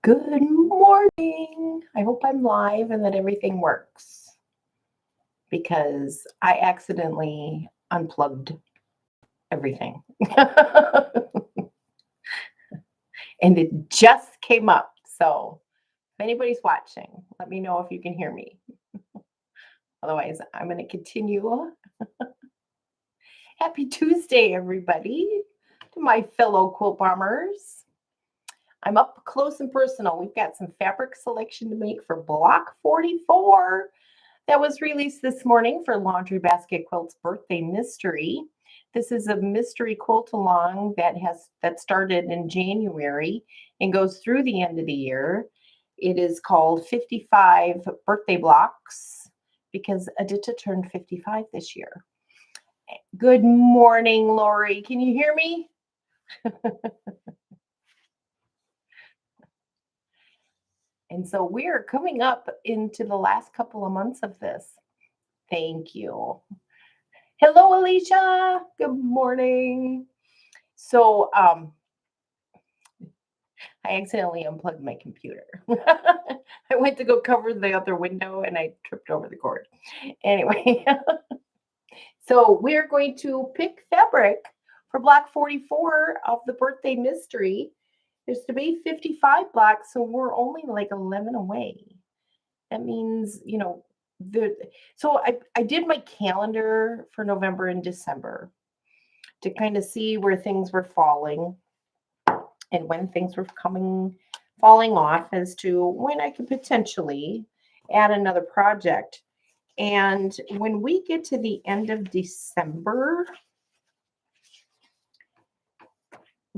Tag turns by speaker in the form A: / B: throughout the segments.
A: Good morning. I hope I'm live and that everything works because I accidentally unplugged everything. And it just came up. So if anybody's watching, let me know if you can hear me. Otherwise, I'm going to continue. Happy Tuesday, everybody, to my fellow quilt bombers. I'm up close and personal. We've got some fabric selection to make for block 44 that was released this morning for Laundry Basket Quilt's birthday mystery. This is a mystery quilt along that started in January and goes through the end of the year. It is called 55 birthday blocks because Adita turned 55 this year. Good morning, Lori. Can you hear me? And so we are coming up into the last couple of months of this. Thank you. Hello, Alicia. Good morning. So I accidentally unplugged my computer. I went to go cover the other window and I tripped over the cord. Anyway, so we're going to pick fabric for block 44 of the birthday mystery. There's to be 55 blocks, so we're only like 11 away. That means, so I did my calendar for November and December to kind of see where things were falling and when things were falling off as to when I could potentially add another project. And when we get to the end of December,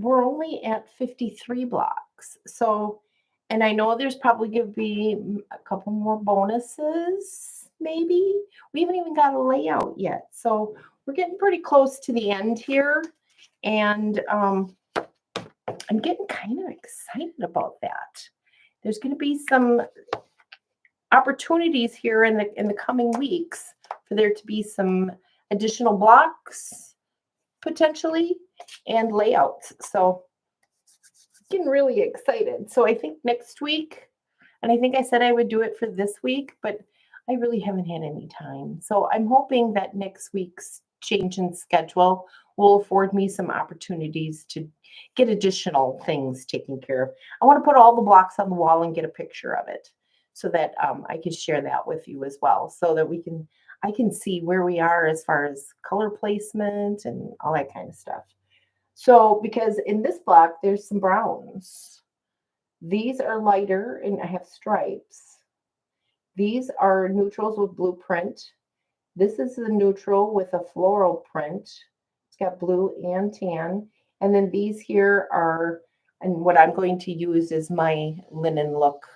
A: we're only at 53 blocks. So, and I know there's probably going to be a couple more bonuses, maybe. We haven't even got a layout yet. So we're getting pretty close to the end here. And I'm getting kind of excited about that. There's going to be some opportunities here in the coming weeks for there to be some additional blocks potentially and layouts. So getting really excited. So I think next week, and I think I said I would do it for this week, but I really haven't had any time. So I'm hoping that next week's change in schedule will afford me some opportunities to get additional things taken care of. I want to put all the blocks on the wall and get a picture of it so that I can share that with you as well, so that I can see where we are as far as color placement and all that kind of stuff. So, because in this block, there's some browns. These are lighter and I have stripes. These are neutrals with blue print. This is the neutral with a floral print. It's got blue and tan. And then these here are, and what I'm going to use is my linen look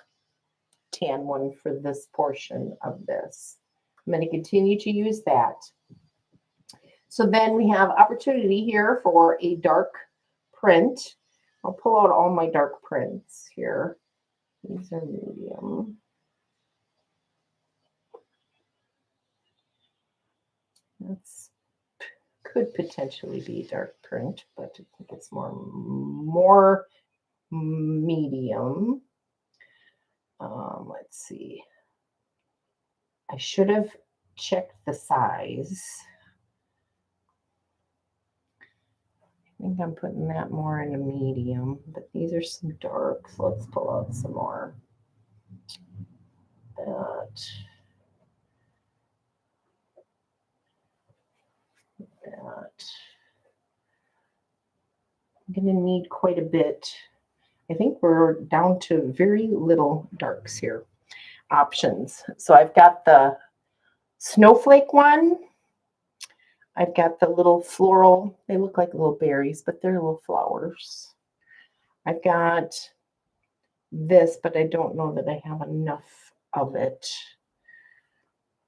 A: tan one for this portion of this. I'm going to continue to use that. So then we have opportunity here for a dark print. I'll pull out all my dark prints here. These are medium. That's could potentially be dark print, but I think it's more medium. Let's see. I should have checked the size. I think I'm putting that more in a medium, but these are some darks. Let's pull out some more. That. I'm going to need quite a bit. I think we're down to very little darks here. Options. So I've got the snowflake one. I've got the little floral. They look like little berries, but they're little flowers. I've got this, but I don't know that I have enough of it.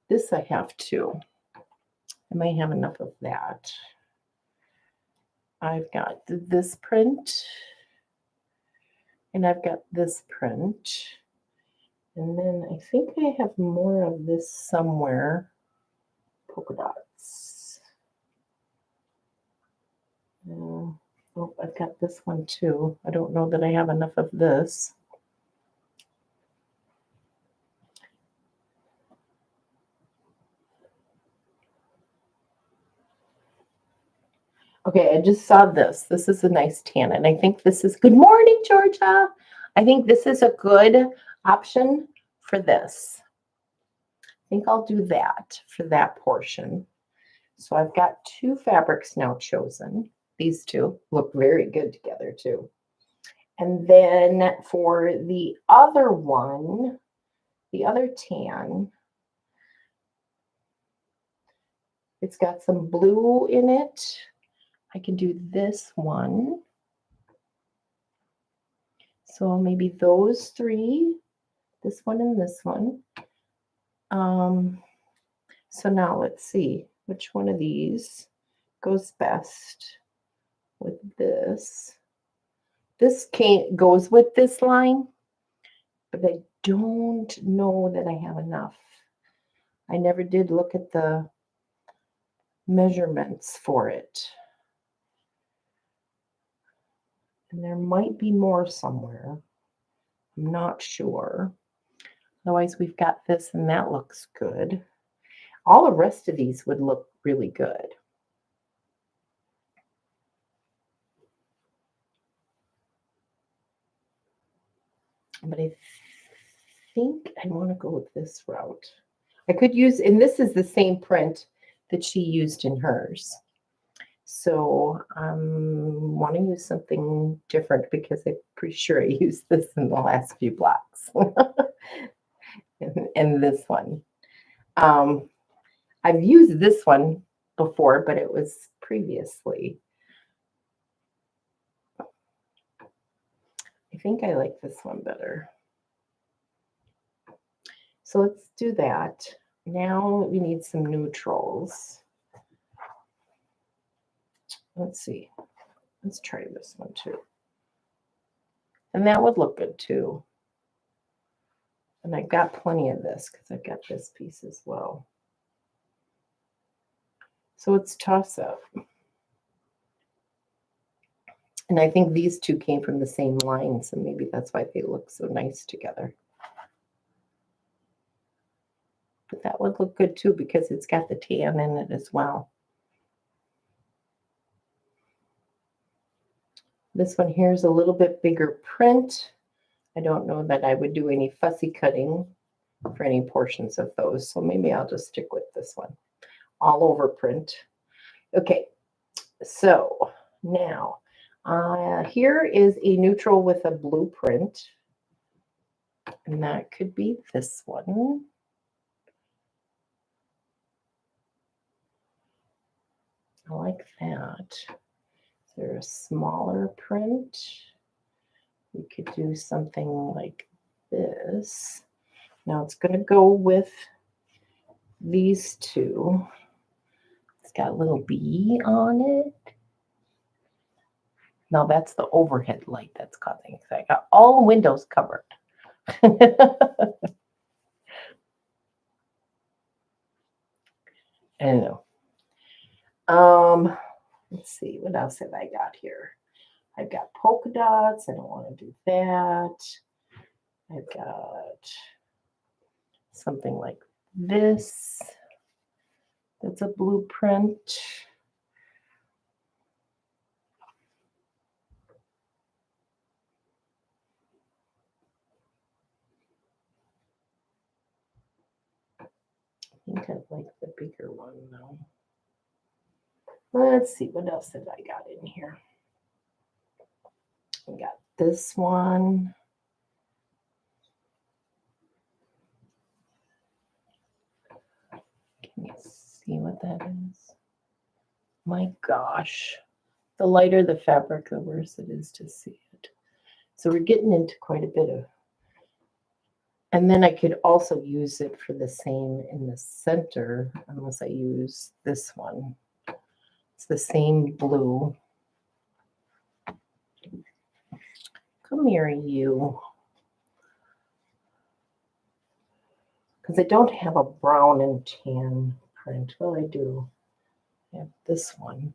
A: This I have too. I might have enough of that. I've got this print, and I've got this print. And then I think I have more of this somewhere. Polka dots. Oh, I've got this one too. I don't know that I have enough of this. Okay, I just saw this. This is a nice tan, and I think this is, good morning, Georgia. I think this is a good option for this. I think I'll do that for that portion. So I've got two fabrics now chosen. These two look very good together too. And then for the other one, the other tan, it's got some blue in it. I can do this one. So maybe those three, this one and this one. So now let's see which one of these goes best with this. This goes with this line, but I don't know that I have enough. I never did look at the measurements for it. And there might be more somewhere. I'm not sure. Otherwise, we've got this, and that looks good. All the rest of these would look really good. But I think I want to go with this route. I could use, and this is the same print that she used in hers. So I want to use something different because I'm pretty sure I used this in the last few blocks. and this one. I've used this one before, but it was previously. I think I like this one better. So let's do that. Now we need some neutrals. Let's see. Let's try this one too. And that would look good too. And I've got plenty of this because I've got this piece as well. So it's toss up. And I think these two came from the same line, so maybe that's why they look so nice together. But that would look good too because it's got the tan in it as well. This one here is a little bit bigger print. I don't know that I would do any fussy cutting for any portions of those, so maybe I'll just stick with this one. All over print. Okay, so now here is a neutral with a blue print, and that could be this one. I like that. Is there a smaller print? We could do something like this. Now it's going to go with these two. It's got a little bee on it. Now that's the overhead light that's causing it. I got all the windows covered. I know. Let's see, what else have I got here? I've got polka dots. I don't want to do that. I've got something like this. That's a blueprint. I think I like the bigger one though. Let's see, what else have I got in here? I got this one. Can you see what that is? My gosh. The lighter the fabric, the worse it is to see it. So we're getting into quite a bit of, and then I could also use it for the same in the center, unless I use this one. It's the same blue. Come here, you. Because I don't have a brown and tan print. Well, I do. I have this one.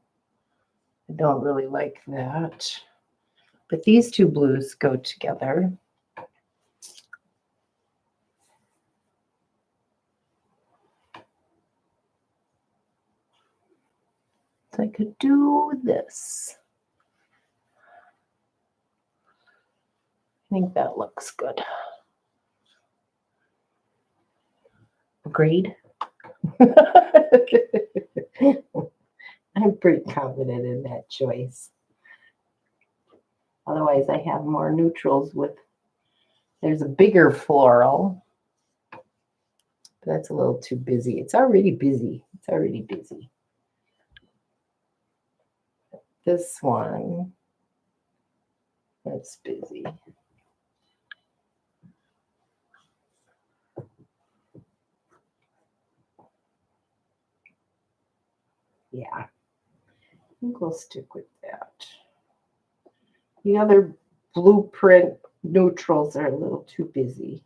A: I don't really like that. But these two blues go together. So I could do this. I think that looks good. Agreed. I'm pretty confident in that choice. Otherwise, I have more neutrals with, there's a bigger floral. That's a little too busy. It's already busy. It's already busy. This one, that's busy. Yeah, I think we'll stick with that. The other blueprint neutrals are a little too busy.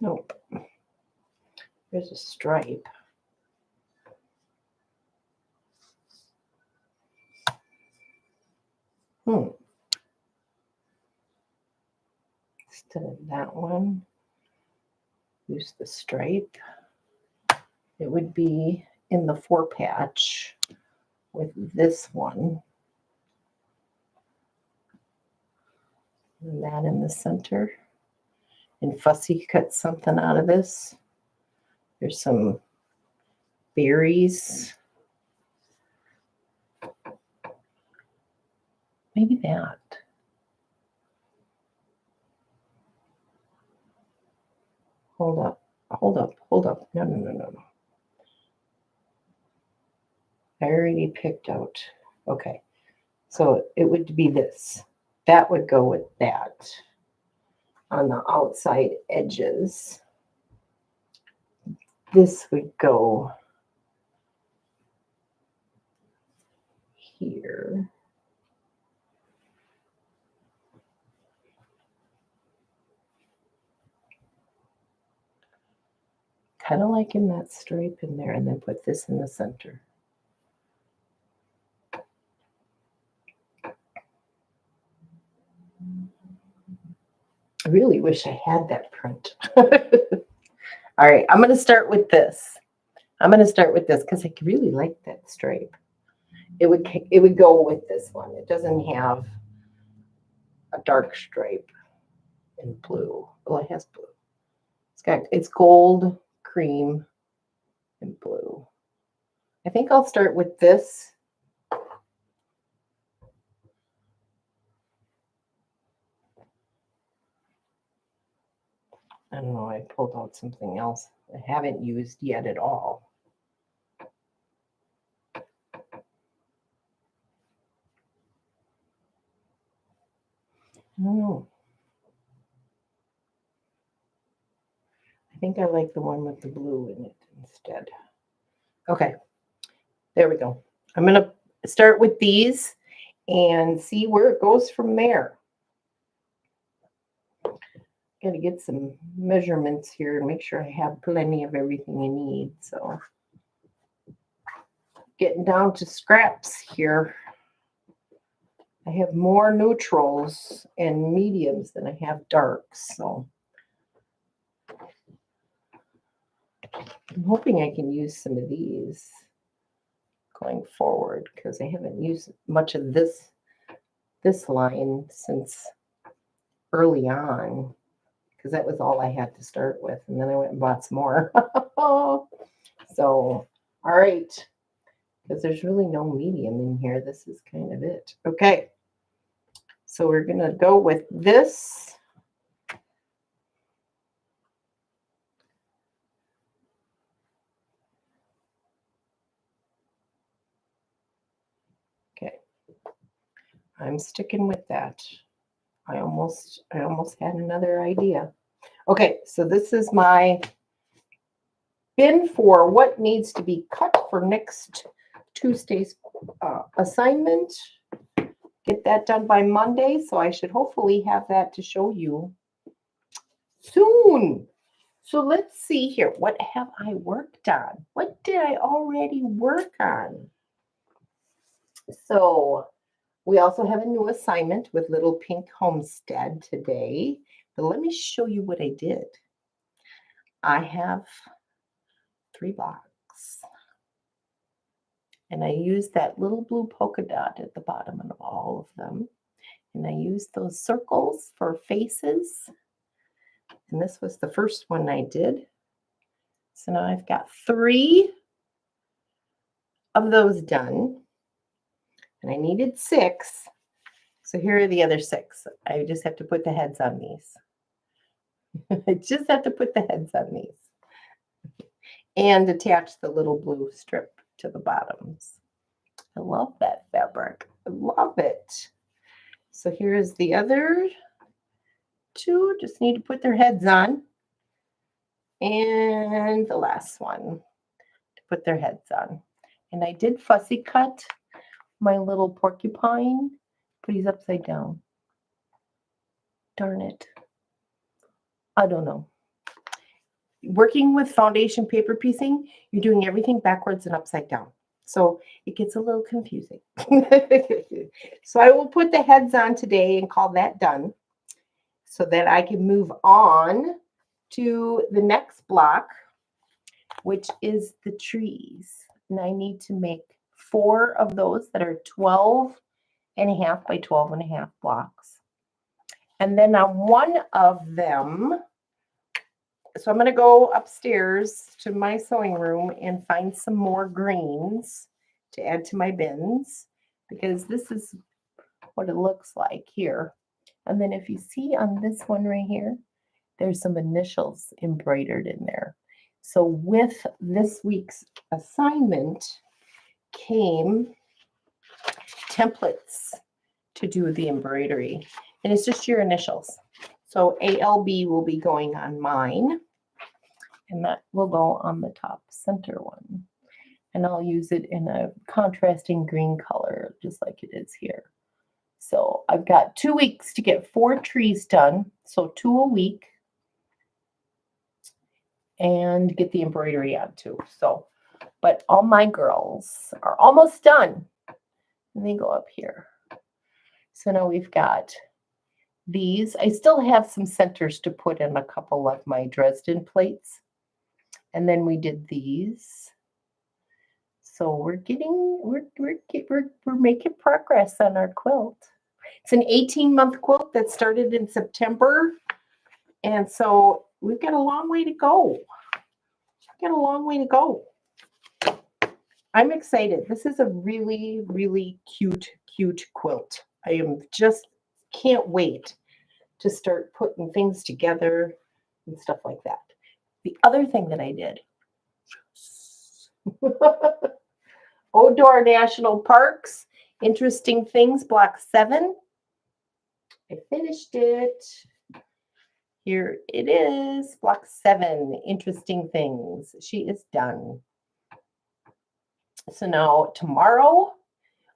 A: Nope. There's a stripe. Instead of that one, use the stripe. It would be in the 4-patch with this one. And that in the center. And Fussy cut something out of this. There's some berries. Maybe that. Hold up. No. I already picked out. Okay. So it would be this. That would go with that on the outside edges. This would go here. Kind of like in that stripe in there, and then put this in the center. I really wish I had that print. All right, I'm going to start with this. Because I really like that stripe. It would go with this one. It doesn't have a dark stripe in blue. Well, it has blue. It's gold, cream, and blue. I think I'll start with this. I don't know, I pulled out something else I haven't used yet at all. I don't know. I think I like the one with the blue in it instead. Okay, there we go. I'm going to start with these and see where it goes from there. Got to get some measurements here and make sure I have plenty of everything I need. So getting down to scraps here. I have more neutrals and mediums than I have darks. So I'm hoping I can use some of these going forward because I haven't used much of this line since early on. Because that was all I had to start with. And then I went and bought some more. So, all right. Because there's really no medium in here. This is kind of it. Okay. So we're going to go with this. Okay. I'm sticking with that. I almost had another idea. Okay, so this is my bin for what needs to be cut for next Tuesday's assignment. Get that done by Monday, so I should hopefully have that to show you soon. So let's see here. What have I worked on? What did I already work on? So we also have a new assignment with Little Pink Homestead today. But let me show you what I did. I have 3 blocks. And I used that little blue polka dot at the bottom of all of them. And I used those circles for faces. And this was the first one I did. So now I've got 3 of those done. And I needed 6. So here are the other 6. I just have to put the heads on these. I just have to put the heads on these. And attach the little blue strip to the bottoms. I love that fabric. I love it. So here's the other 2. Just need to put their heads on. And the last one to put their heads on. And I did fussy cut my little porcupine, but he's upside down. Darn it. I don't know. Working with foundation paper piecing, you're doing everything backwards and upside down. So it gets a little confusing. So I will put the heads on today and call that done so that I can move on to the next block, which is the trees. And I need to make 4 of those that are 12.5 by 12.5 blocks. And then on one of them, so I'm going to go upstairs to my sewing room and find some more greens to add to my bins, because this is what it looks like here. And then if you see on this one right here, there's some initials embroidered in there. So with this week's assignment came templates to do the embroidery. And it's just your initials. So ALB will be going on mine. And that will go on the top center one. And I'll use it in a contrasting green color, just like it is here. So I've got 2 weeks to get 4 trees done. So 2 a week. And get the embroidery on too. So, but all my girls are almost done. And they go up here. So now we've got these. I still have some centers to put in a couple of my Dresden plates. And then we did these. So we're making progress on our quilt. It's an 18-month quilt that started in September. And so we've got a long way to go. Got a long way to go. I'm excited. This is a really, really cute quilt. I am just can't wait to start putting things together and stuff like that. The other thing that I did, Odor National Parks, Interesting Things, Block 7. I finished it. Here it is, Block 7, Interesting Things. She is done. So now tomorrow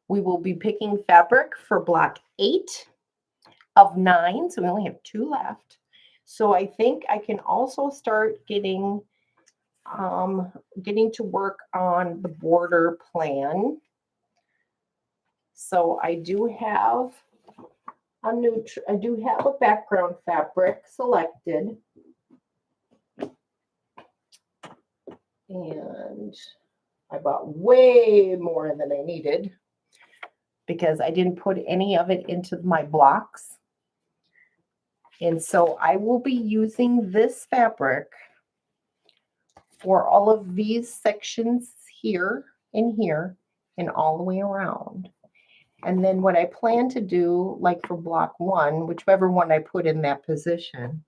A: we will be picking fabric for Block 8 of 9. So we only have 2 left. So I think I can also start getting to work on the border plan. So I do have a background fabric selected. And I bought way more than I needed because I didn't put any of it into my blocks. And so I will be using this fabric for all of these sections here and here and all the way around. And then what I plan to do, like for block 1, whichever one I put in that position,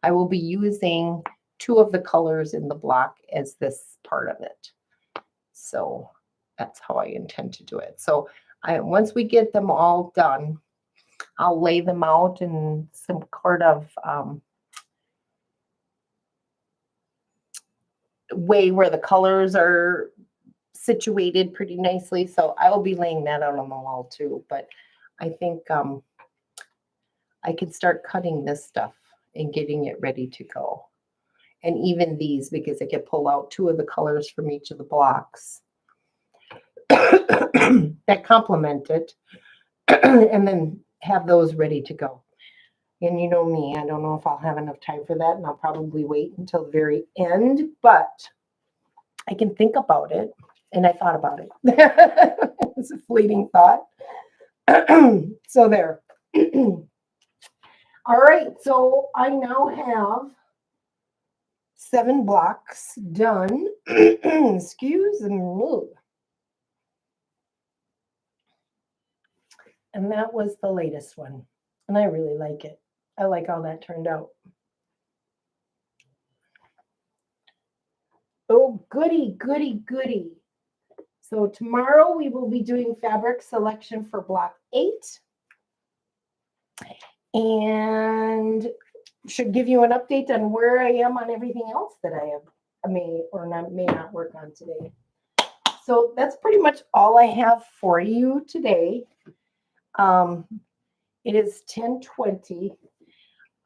A: I will be using 2 of the colors in the block as this part of it. So that's how I intend to do it. So once we get them all done, I'll lay them out in some sort of way where the colors are situated pretty nicely. So I will be laying that out on the wall too. But I think I can start cutting this stuff and getting it ready to go. And even these, because I can pull out 2 of the colors from each of the blocks. that complement it, and then have those ready to go. And you know me, I don't know if I'll have enough time for that, and I'll probably wait until the very end, but I can think about it. And I thought about it. It's a fleeting thought. So there. All right, so I now have 7 blocks done. Excuse me. And that was the latest one. And I really like it. I like how that turned out. Oh, goody, goody, goody. So tomorrow we will be doing fabric selection for block 8. And should give you an update on where I am on everything else that I may or may not work on today. So that's pretty much all I have for you today. It is 10:20.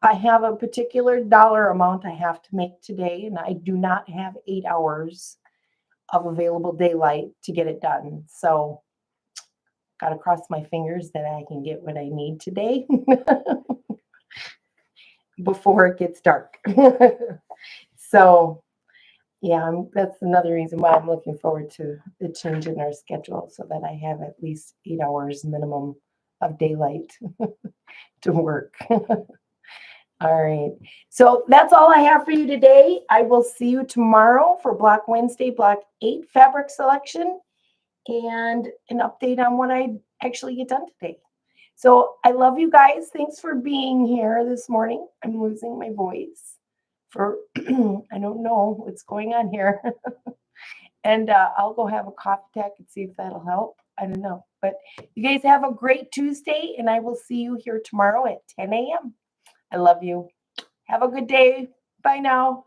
A: I have a particular dollar amount I have to make today, and I do not have 8 hours of available daylight to get it done. So got to cross my fingers that I can get what I need today before it gets dark. So yeah, that's another reason why I'm looking forward to the change in our schedule, so that I have at least 8 hours minimum of daylight to work. All right. So that's all I have for you today. I will see you tomorrow for Block Wednesday, Block 8 fabric selection, and an update on what I actually get done today. So I love you guys. Thanks for being here this morning. I'm losing my voice for, I don't know what's going on here. And I'll go have a cough attack and see if that'll help. I don't know. But you guys have a great Tuesday, and I will see you here tomorrow at 10 a.m. I love you. Have a good day. Bye now.